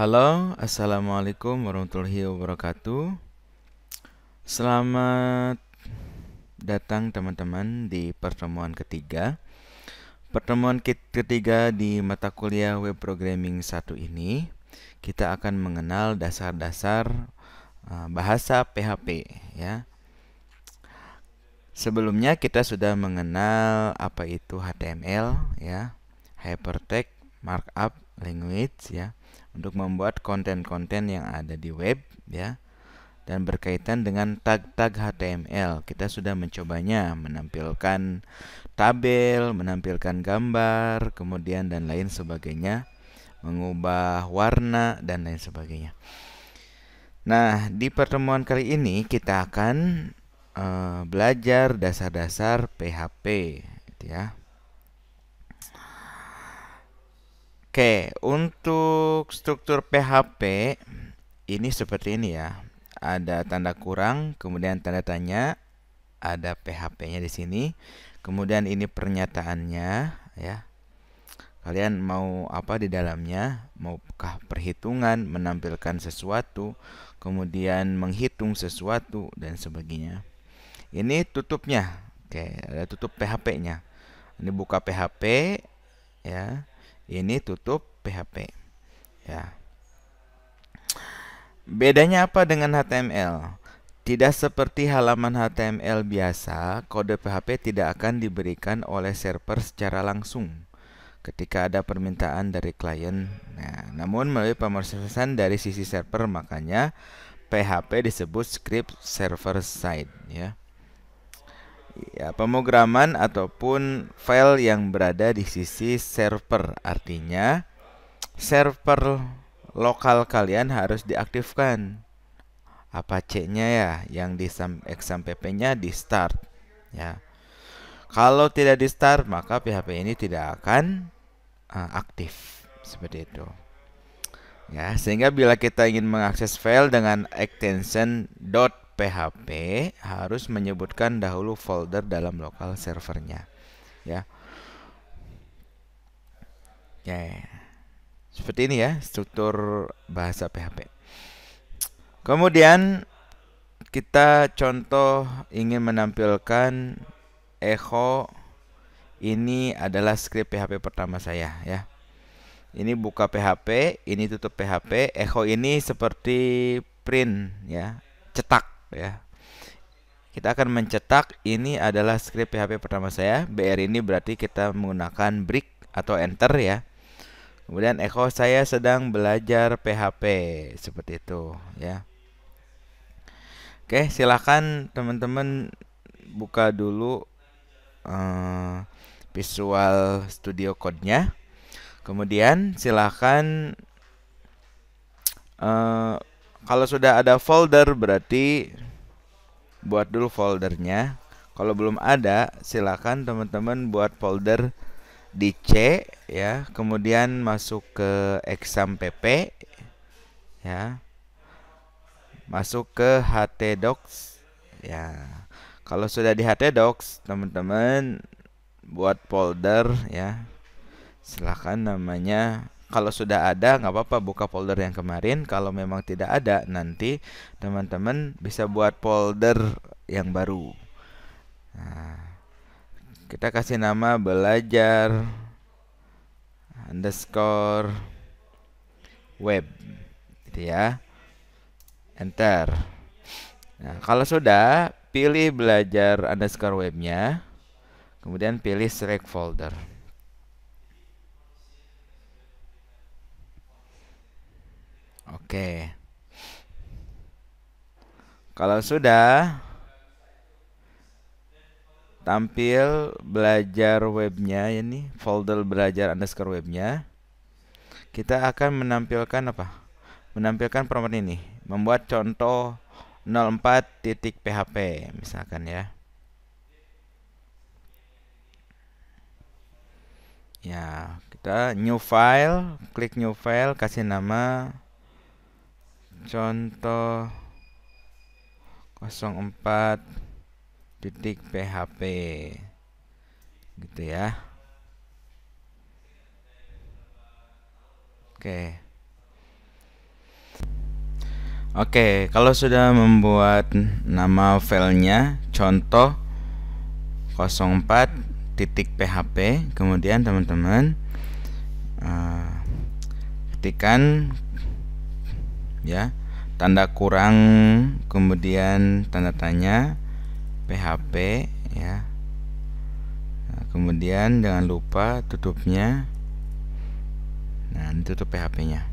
Halo, assalamualaikum warahmatullahi wabarakatuh. Selamat datang teman-teman di pertemuan ketiga. Pertemuan ketiga di mata kuliah Web Programming 1 ini, kita akan mengenal dasar-dasar bahasa PHP ya. Sebelumnya kita sudah mengenal apa itu HTML ya, Hypertext Markup Language ya, untuk membuat konten-konten yang ada di web ya. Dan berkaitan dengan tag-tag HTML, kita sudah mencobanya, menampilkan tabel, menampilkan gambar, kemudian dan lain sebagainya, mengubah warna dan lain sebagainya. Nah, di pertemuan kali ini kita akan belajar dasar-dasar PHP gitu ya. Oke, untuk struktur PHP ini seperti ini ya. Ada tanda kurang, kemudian tanda tanya, ada PHP-nya di sini. Kemudian ini pernyataannya ya. Kalian mau apa di dalamnya? Maukah perhitungan, menampilkan sesuatu, kemudian menghitung sesuatu dan sebagainya. Ini tutupnya. Oke, ada tutup PHP-nya. Ini buka PHP ya. Ini tutup PHP ya. Bedanya apa dengan HTML? Tidak seperti halaman HTML biasa, kode PHP tidak akan diberikan oleh server secara langsung ketika ada permintaan dari klien. Nah, namun melalui pemrosesan dari sisi server, makanya PHP disebut script server side ya. Ya, pemrograman ataupun file yang berada di sisi server, artinya server lokal kalian harus diaktifkan. Apache-nya ya, yang di XAMPP-nya di start ya. Kalau tidak di start, maka PHP ini tidak akan aktif seperti itu. Ya, sehingga bila kita ingin mengakses file dengan extension .php harus menyebutkan dahulu folder dalam lokal servernya. Ya. Ya. Seperti ini ya struktur bahasa PHP. Kemudian kita contoh ingin menampilkan echo. Ini adalah script PHP pertama saya ya. Ini buka PHP, ini tutup PHP. Echo ini seperti print ya, cetak ya. Kita akan mencetak. Ini adalah script PHP pertama saya. BR ini berarti kita menggunakan break atau enter ya. Kemudian echo saya sedang belajar PHP seperti itu ya. Oke, silakan teman-teman buka dulu Visual Studio Code-nya. Kemudian silakan kalau sudah ada folder berarti buat dulu foldernya. Kalau belum ada, silakan teman-teman buat folder di C ya, kemudian masuk ke XAMPP ya. Masuk ke htdocs ya. Kalau sudah di htdocs, teman-teman buat folder ya. Silahkan namanya. Kalau sudah ada nggak apa-apa, buka folder yang kemarin. Kalau memang tidak ada, nanti teman-teman bisa buat folder yang baru. Nah, kita kasih nama belajar underscore web gitu ya. Enter. Nah, kalau sudah, pilih belajar underscore webnya, kemudian pilih select folder. Oke. Kalau sudah tampil belajar webnya ini, folder belajar underscore webnya, kita akan menampilkan apa? Menampilkan prompt ini, membuat contoh 04.php misalkan ya. Ya, kita new file, klik new file, kasih nama contoh 04.php gitu ya. Oke. Oke, kalau sudah membuat nama filenya contoh 04.php, kemudian teman-teman ketikkan ya tanda kurang, kemudian tanda tanya php ya. Nah, kemudian jangan lupa tutupnya. Nah, ditutup php-nya.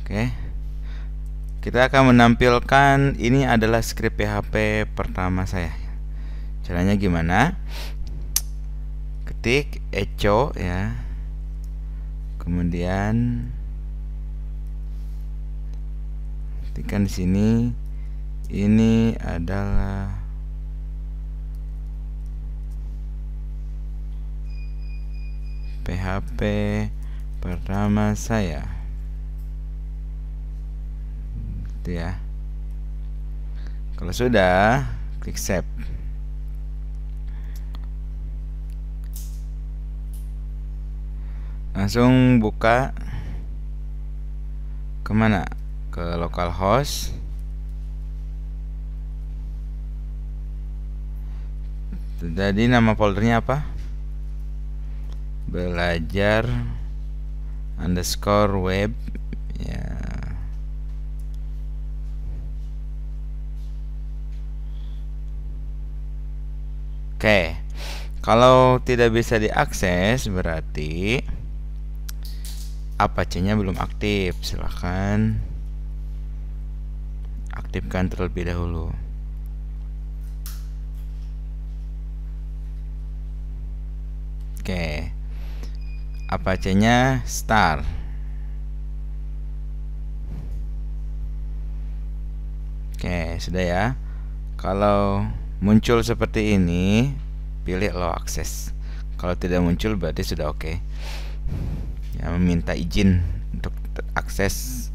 Oke. Kita akan menampilkan ini adalah script PHP pertama saya. Caranya gimana? Ketik echo ya. Kemudian ketikkan di sini. Ini adalah PHP pertama saya. Gitu ya. Kalau sudah, klik save. Langsung buka kemana? Ke localhost. Jadi nama foldernya apa? Belajar underscore web ya. Oke, kalau tidak bisa diakses berarti Apache-nya belum aktif. Silahkan aktifkan terlebih dahulu. Oke, Apache-nya start. Oke, sudah ya. Kalau muncul seperti ini, pilih allow access. Kalau tidak muncul berarti sudah oke. Ya, meminta izin untuk akses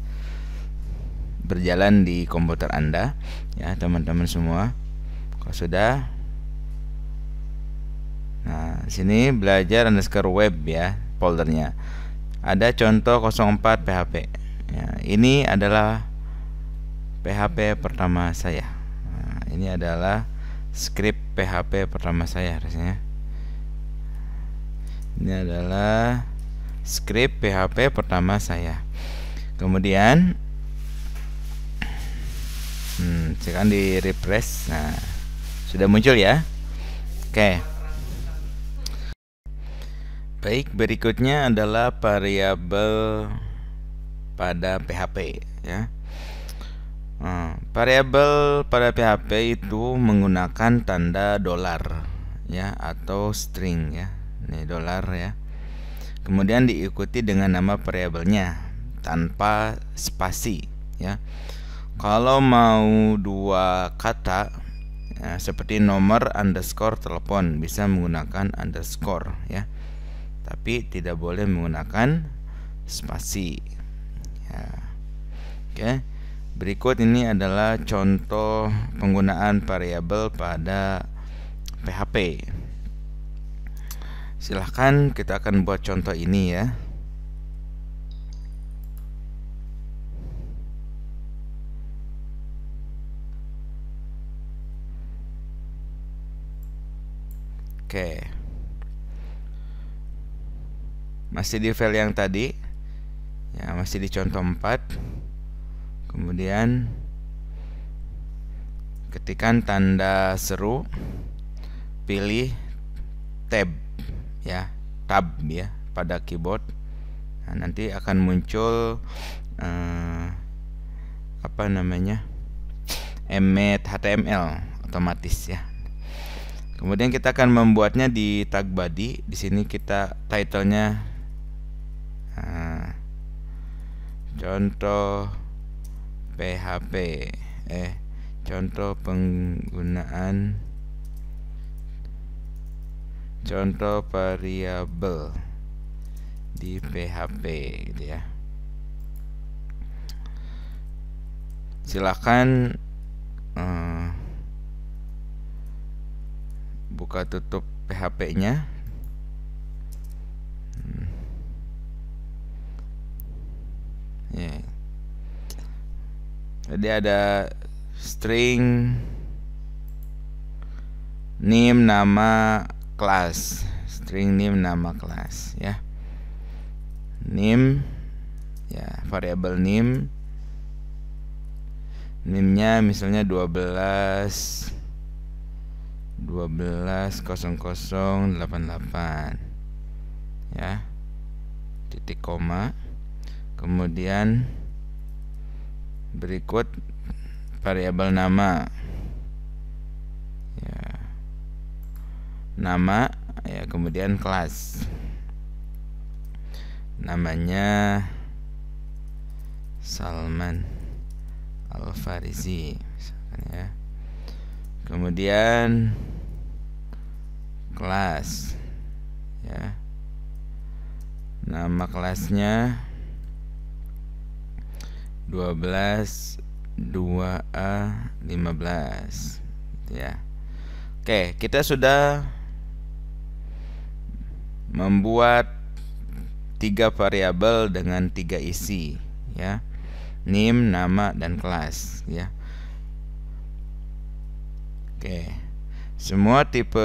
berjalan di komputer Anda ya, teman-teman semua. Kalau sudah, nah sini belajar underscore web ya, foldernya. Ada contoh 04 PHP. Ya, ini adalah PHP pertama saya. Nah, ini adalah script PHP pertama saya harusnya. Ini adalah script PHP pertama saya. Kemudian sekarang di refresh. Nah, sudah muncul ya. Oke. Baik, berikutnya adalah variabel pada PHP ya. Variabel pada PHP itu menggunakan tanda dolar ya, atau string ya. Ini dolar ya. Kemudian diikuti dengan nama variabelnya tanpa spasi ya. Kalau mau dua kata ya, seperti nomor underscore telepon, bisa menggunakan underscore ya, tapi tidak boleh menggunakan spasi ya. Oke. Berikut ini adalah contoh penggunaan variabel pada PHP. Silahkan kita akan buat contoh ini ya. Oke. Masih di file yang tadi ya, masih di contoh 4. Kemudian ketikkan tanda seru, pilih tab ya, tab ya pada keyboard. Nah, nanti akan muncul apa namanya, emmet HTML otomatis ya. Kemudian kita akan membuatnya di tag body. Di sini kita titlenya contoh PHP contoh penggunaan contoh variabel di PHP gitu ya. Silakan buka tutup PHP-nya. Jadi ada string name nama kelas, string name nama kelas ya. Name ya, variabel name. Name-nya misalnya 12.00.88 ya, titik koma, kemudian berikut variabel nama ya, nama ya, kemudian kelas, namanya Salman Al-Farizi misalkan ya. Kemudian kelas ya, nama kelasnya 12.2a15 ya. Oke, kita sudah membuat 3 variabel dengan 3 isi ya, name, nama, dan kelas ya. Oke, semua tipe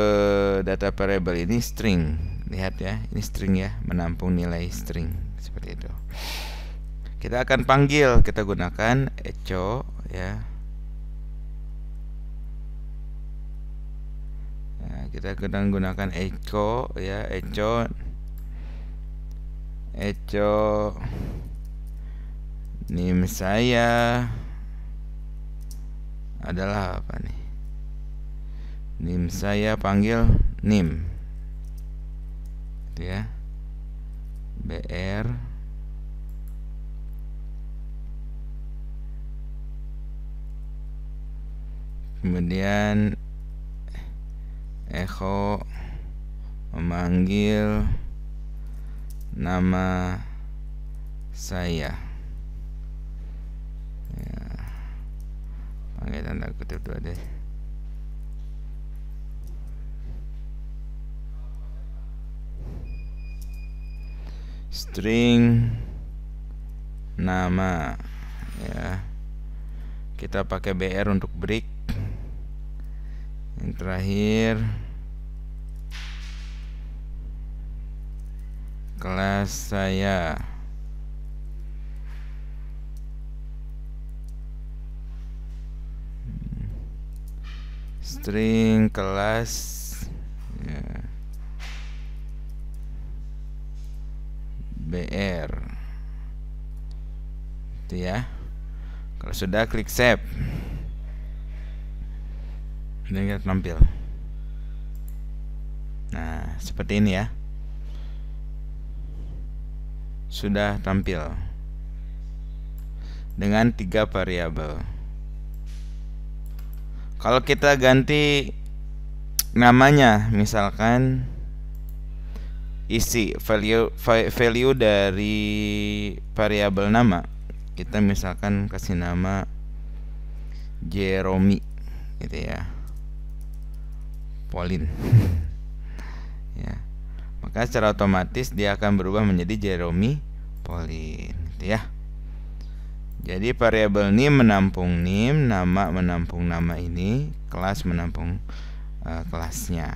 data variabel ini string. Lihat ya, ini string ya, menampung nilai string seperti itu. Kita akan panggil, kita gunakan echo ya. Nah, kita akan gunakan echo ya, echo name saya adalah apa nih? Name saya panggil name gitu ya, br kemudian echo memanggil nama saya ya, pakai tanda kutip dua deh. String nama ya, kita pakai br untuk break. Yang terakhir kelas saya string kelas ya, br itu ya. Kalau sudah, klik save. Ini kita tampil. Nah, seperti ini ya. Sudah tampil dengan 3 variabel. Kalau kita ganti namanya, misalkan isi value dari variabel nama, kita misalkan kasih nama Jeremy gitu ya, Pauline ya, maka secara otomatis dia akan berubah menjadi Jeremy Pauline gitu ya. Jadi variabel name menampung name, nama menampung nama ini, kelas menampung kelasnya.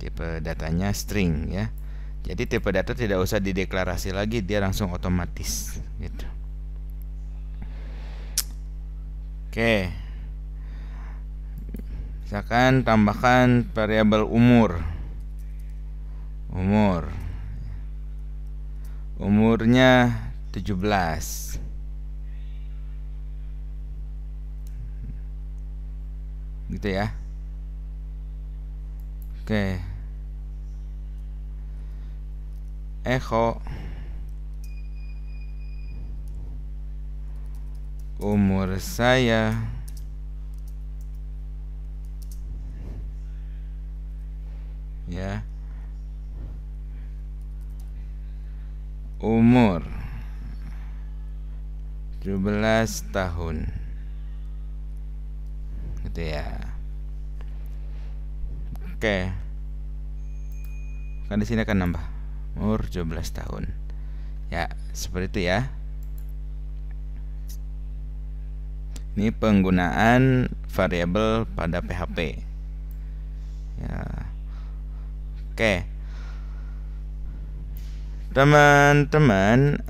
Tipe datanya string ya. Jadi tipe data tidak usah dideklarasi lagi, dia langsung otomatis gitu. Oke. Misalkan tambahkan variabel umur. Umurnya 17. Gitu ya. Oke. Echo umur saya ya, umur 17 tahun gitu ya. Oke, kan di sini akan nambah umur 17 tahun ya, seperti itu ya. Ini penggunaan variabel pada PHP. Ya. Oke. Teman-teman,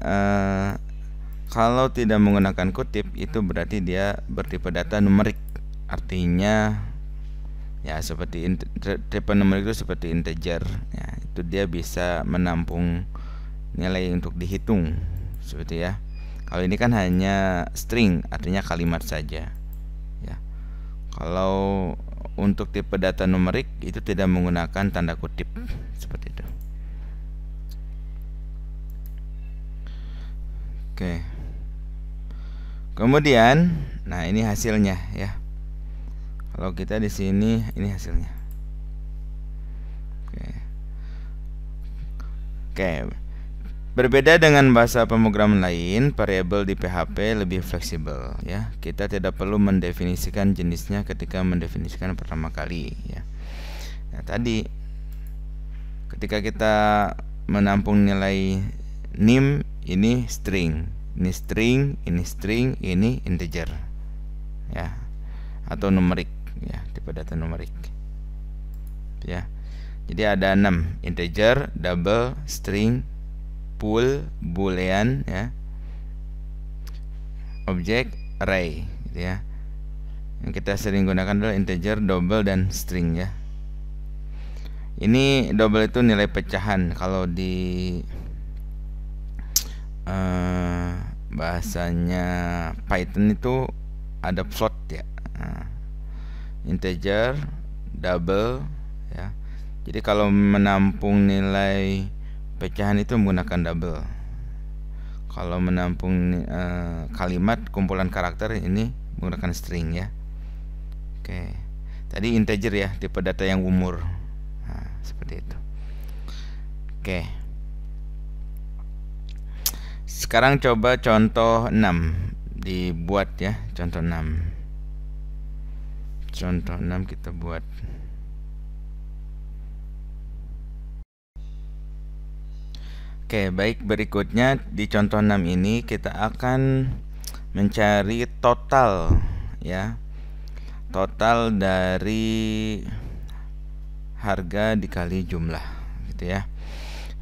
kalau tidak menggunakan kutip itu berarti dia bertipe data numerik. Artinya ya seperti tipe numerik itu seperti integer. Ya, itu dia bisa menampung nilai untuk dihitung, seperti ya. Kalau ini kan hanya string, artinya kalimat saja. Ya. Kalau untuk tipe data numerik itu tidak menggunakan tanda kutip, seperti itu. Oke. Kemudian, nah ini hasilnya ya. Kalau kita di sini, ini hasilnya. Oke. Berbeda dengan bahasa pemrograman lain, variabel di PHP lebih fleksibel ya. Kita tidak perlu mendefinisikan jenisnya ketika mendefinisikan pertama kali ya. Nah, tadi ketika kita menampung nilai nim, ini string, ini string, ini string, ini integer ya, atau numerik ya, tipe data numerik ya. Jadi ada 6, integer, double, string, pool, boolean ya, objek, array gitu ya. Yang kita sering gunakan adalah integer, double, dan string ya. Ini double itu nilai pecahan. Kalau di bahasanya Python itu ada float ya. Integer, double ya. Jadi kalau menampung nilai pecahan itu menggunakan double. Kalau menampung kalimat kumpulan karakter ini menggunakan string ya. Oke. Tadi integer ya, tipe data yang umur. Nah, seperti itu. Oke. Sekarang coba contoh 6 dibuat ya, contoh 6. Contoh 6 kita buat. Oke, baik, berikutnya di contoh 6 ini kita akan mencari total ya. Total dari harga dikali jumlah gitu ya.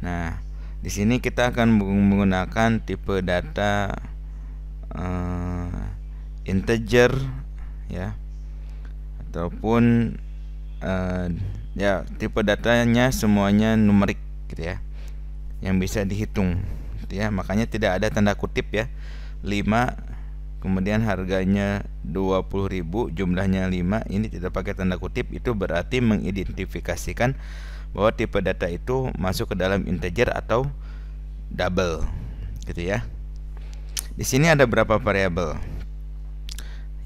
Nah, di sini kita akan menggunakan tipe data integer ya, ataupun ya tipe datanya semuanya numerik gitu ya, yang bisa dihitung gitu ya. Makanya tidak ada tanda kutip ya. 5 kemudian harganya 20.000, jumlahnya 5, ini tidak pakai tanda kutip. Itu berarti mengidentifikasikan bahwa tipe data itu masuk ke dalam integer atau double gitu ya. Di sini ada berapa variabel?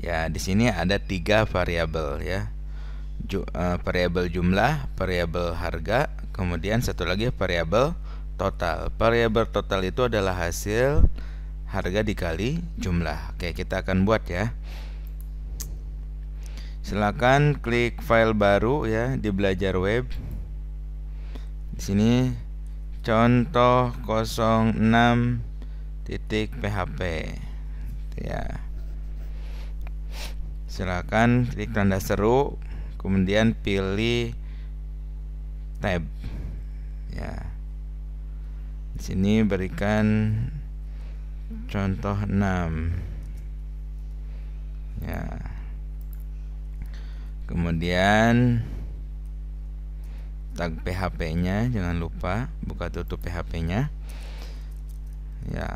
Ya, di sini ada 3 variabel ya. Variabel jumlah, variabel harga, kemudian satu lagi variabel total. Variabel total itu adalah hasil harga dikali jumlah. Oke, kita akan buat ya. Silakan klik file baru ya di belajar web. Di sini contoh 06.php ya. Silakan klik tanda seru, kemudian pilih tab ya. Di sini berikan contoh 6 ya. Kemudian tag PHP-nya, jangan lupa buka tutup PHP-nya ya.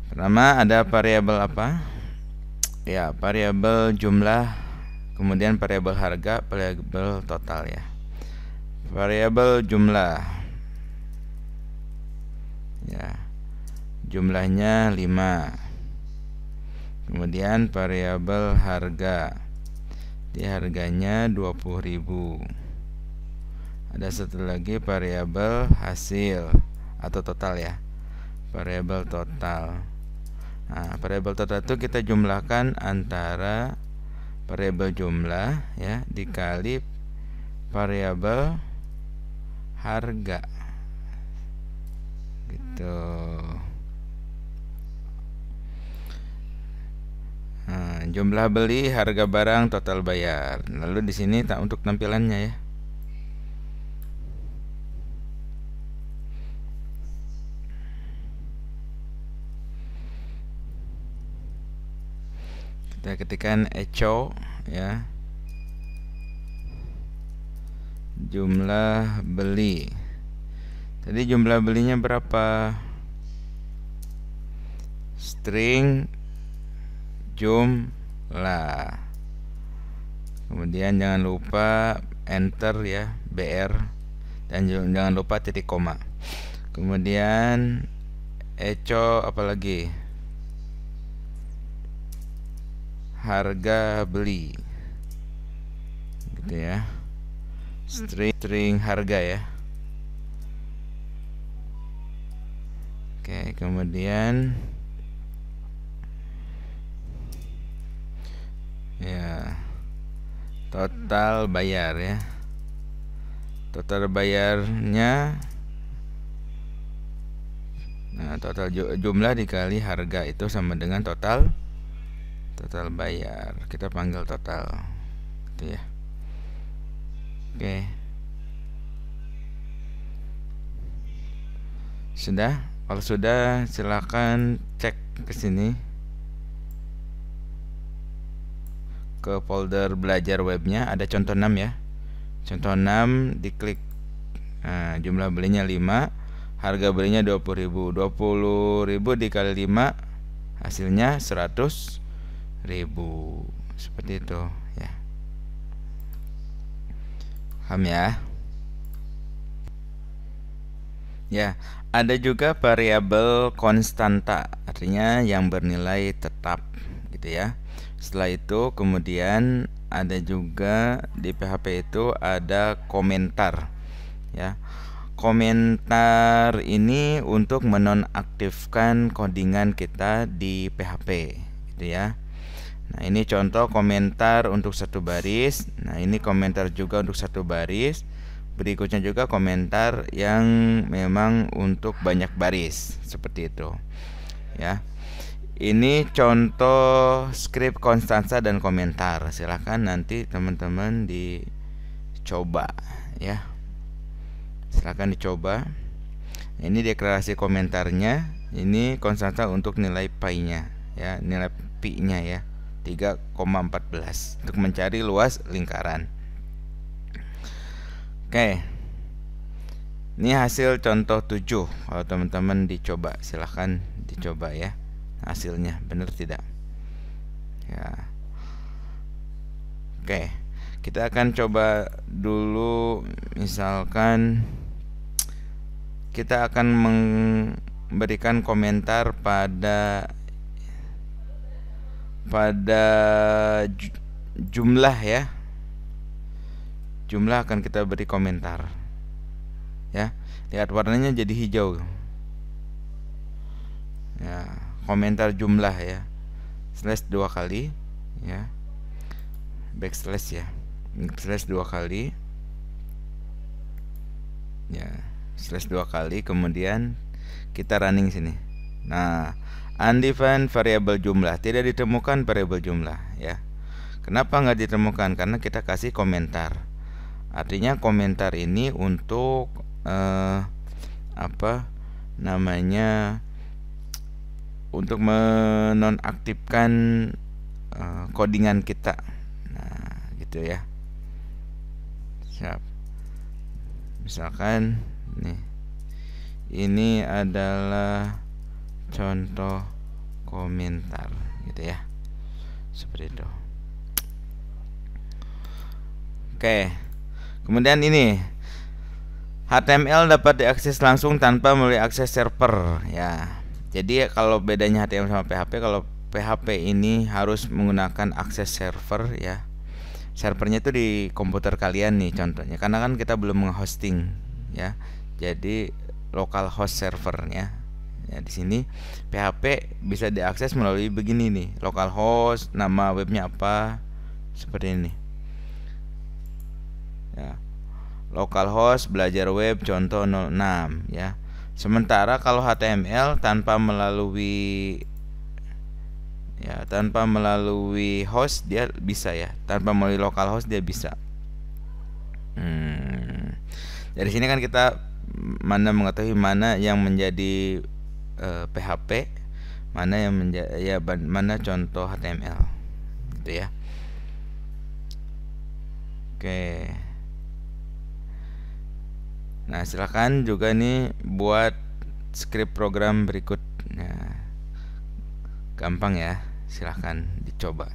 Pertama ada variabel apa? Ya, variabel jumlah, kemudian variabel harga, variabel total ya. Variabel jumlah ya, jumlahnya 5. Kemudian variabel harga, di harganya 20.000. Ada satu lagi variabel hasil atau total ya, variabel total. Nah, variabel total itu kita jumlahkan antara variabel jumlah ya dikali variabel harga gitu. jumlah beli, harga barang, total bayar. Lalu di sini untuk tampilannya ya. Kita ketikkan echo ya. Jumlah beli. Tadi jumlah belinya berapa? String jumlah. Kemudian jangan lupa enter ya, BR, dan jangan lupa titik koma. Kemudian echo apalagi? Harga beli. Gitu ya. String harga ya. Oke, kemudian ya, total bayar ya. Total bayarnya, nah total jumlah dikali harga itu sama dengan total bayar. Kita panggil total gitu ya. Oke. Sudah? Kalau sudah, silakan cek ke sini ke folder belajar webnya, ada contoh 6 ya. Contoh 6 diklik. Nah, jumlah belinya 5, harga belinya 20.000. 20.000 dikali 5 hasilnya 100.000. Seperti itu ya. Paham ya? Ya, ada juga variabel konstanta, artinya yang bernilai tetap gitu ya. Setelah itu kemudian ada juga di PHP itu ada komentar ya. Komentar ini untuk menonaktifkan codingan kita di PHP gitu ya. Nah, ini contoh komentar untuk satu baris. Nah, ini komentar juga untuk satu baris. Berikutnya juga komentar yang memang untuk banyak baris, seperti itu ya. Ini contoh script konstansa dan komentar. Silahkan nanti teman-teman dicoba ya. Silahkan dicoba. Ini deklarasi komentarnya. Ini konstansa untuk nilai pi-nya ya, nilai pi-nya ya, 3,14 untuk mencari luas lingkaran. Oke. Ini hasil contoh 7. Kalau teman-teman dicoba, silahkan dicoba ya. Hasilnya benar tidak? Ya. Oke. Kita akan coba dulu, misalkan kita akan memberikan komentar pada jumlah ya. Jumlah akan kita beri komentar ya. Lihat warnanya jadi hijau ya, komentar jumlah ya, slash 2 kali ya, backslash ya, slash 2 kali ya, slash 2 kali, kemudian kita running sini. Nah, undefined variable jumlah, tidak ditemukan variabel jumlah ya. Kenapa nggak ditemukan? Karena kita kasih komentar. Artinya komentar ini untuk untuk menonaktifkan codingan kita. Nah, gitu ya. Siap. Misalkan nih, ini adalah contoh komentar gitu ya. Seperti itu. Oke. Kemudian ini HTML dapat diakses langsung tanpa melalui akses server ya. Jadi kalau bedanya HTML sama PHP, kalau PHP ini harus menggunakan akses server ya. Servernya itu di komputer kalian nih contohnya, karena kan kita belum menghosting ya. Jadi local host servernya ya. Di sini PHP bisa diakses melalui begini nih, local host, nama webnya apa, seperti ini ya. Localhost belajar web contoh 06 ya. Sementara kalau HTML tanpa melalui Ya, tanpa melalui host dia bisa ya, tanpa melalui localhost dia bisa. Dari sini kan kita mana mengetahui mana yang menjadi PHP, mana yang menjadi mana contoh HTML, gitu ya. Oke. Nah, silakan juga nih buat script program berikutnya. Gampang ya, silahkan dicoba.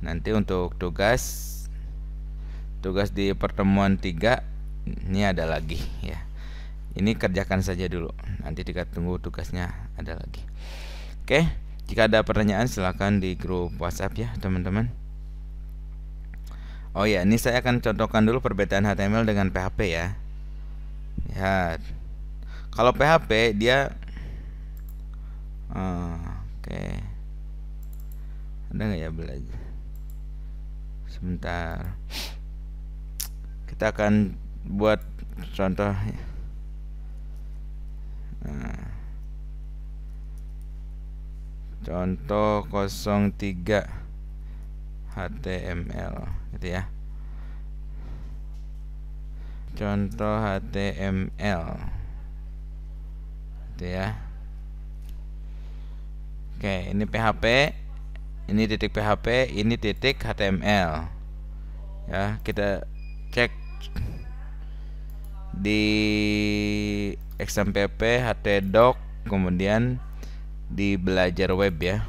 Nanti untuk tugas di pertemuan 3 ini ada lagi ya. Ini kerjakan saja dulu. Nanti kita tunggu tugasnya ada lagi. Oke, jika ada pertanyaan silahkan di grup WhatsApp ya, teman-teman. Oh ya, ini saya akan contohkan dulu perbedaan HTML dengan PHP ya. Ya, kalau PHP dia oke. Ada nggak ya belajar? Sebentar. Kita akan buat contoh. Contoh 03 HTML gitu ya. Contoh HTML gitu ya. Oke, ini PHP, ini titik PHP, ini titik HTML. Ya, kita cek di XMPP, htdoc, kemudian di belajar web ya.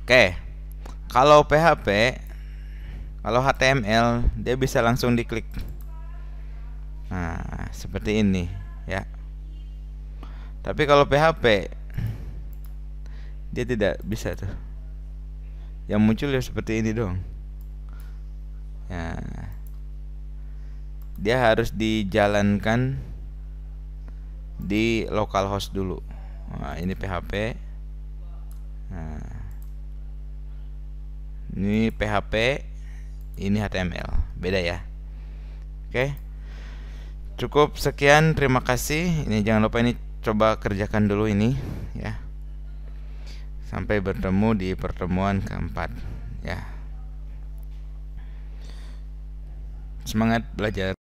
Oke, kalau PHP, kalau HTML dia bisa langsung diklik. Nah, seperti ini ya. Tapi kalau PHP dia tidak bisa tuh. Yang muncul ya seperti ini dong. Ya. Dia harus dijalankan di localhost dulu. Nah, ini PHP. Nah, ini PHP, ini HTML. Beda ya. Oke. Cukup sekian, terima kasih. Ini jangan lupa ini coba kerjakan dulu ini ya. Sampai bertemu di pertemuan keempat ya. Semangat belajar.